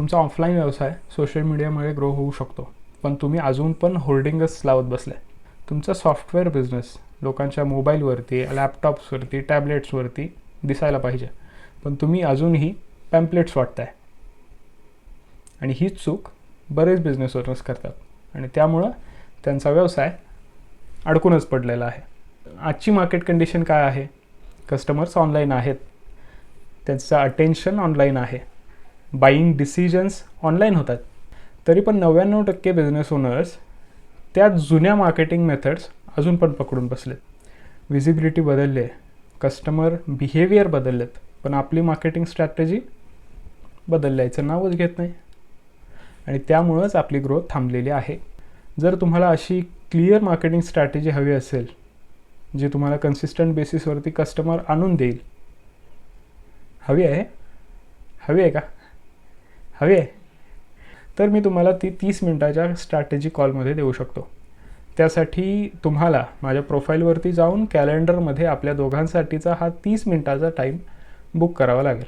तुमचा ऑफलाईन व्यवसाय सोशल मीडियामुळे ग्रो होऊ शकतो, पण तुम्ही अजून पण होर्डिंगच लावत बसलाय. तुमचा सॉफ्टवेअर बिझनेस लोकांच्या मोबाईलवरती, लॅपटॉप्सवरती, टॅबलेट्सवरती दिसायला पाहिजे, पण तुम्ही अजूनही पॅम्पलेट्स वाटताय. आणि हीच चूक बरेच बिझनेस ओनर्स करतात आणि त्यामुळं त्यांचा व्यवसाय अडकूनच पडलेला आहे. आजची मार्केट कंडिशन काय आहे? कस्टमर्स ऑनलाईन आहेत, त्यांचं अटेन्शन ऑनलाईन आहे, बाईंग डिसिजन्स ऑनलाईन होतात. तरी पण 99% बिझनेस ओनर्स त्या जुन्या मार्केटिंग मेथड्स अजून पण पकडून बसलेत. विजिबिलिटी बदलले, कस्टमर बिहेवियर बदललेत, पण आपली मार्केटिंग स्ट्रॅटेजी बदलायचं नावच घेत नाही आणि त्यामुळंच आपली ग्रोथ थांबलेली आहे. जर तुम्हाला अशी क्लिअर मार्केटिंग स्ट्रॅटेजी हवी असेल जी तुम्हाला कन्सिस्टंट बेसिसवरती कस्टमर आणून देईल, हवी आहे का? हवी आहे तर मी तुम्हाला ती 30 मिनिटाच्या स्ट्रॅटेजी कॉलमध्ये देऊ शकतो. त्यासाठी तुम्हाला माझ्या प्रोफाईलवरती जाऊन कॅलेंडरमध्ये आपल्या दोघांसाठीचा हा 30 मिनिटाचा टाईम बुक करावा लागेल.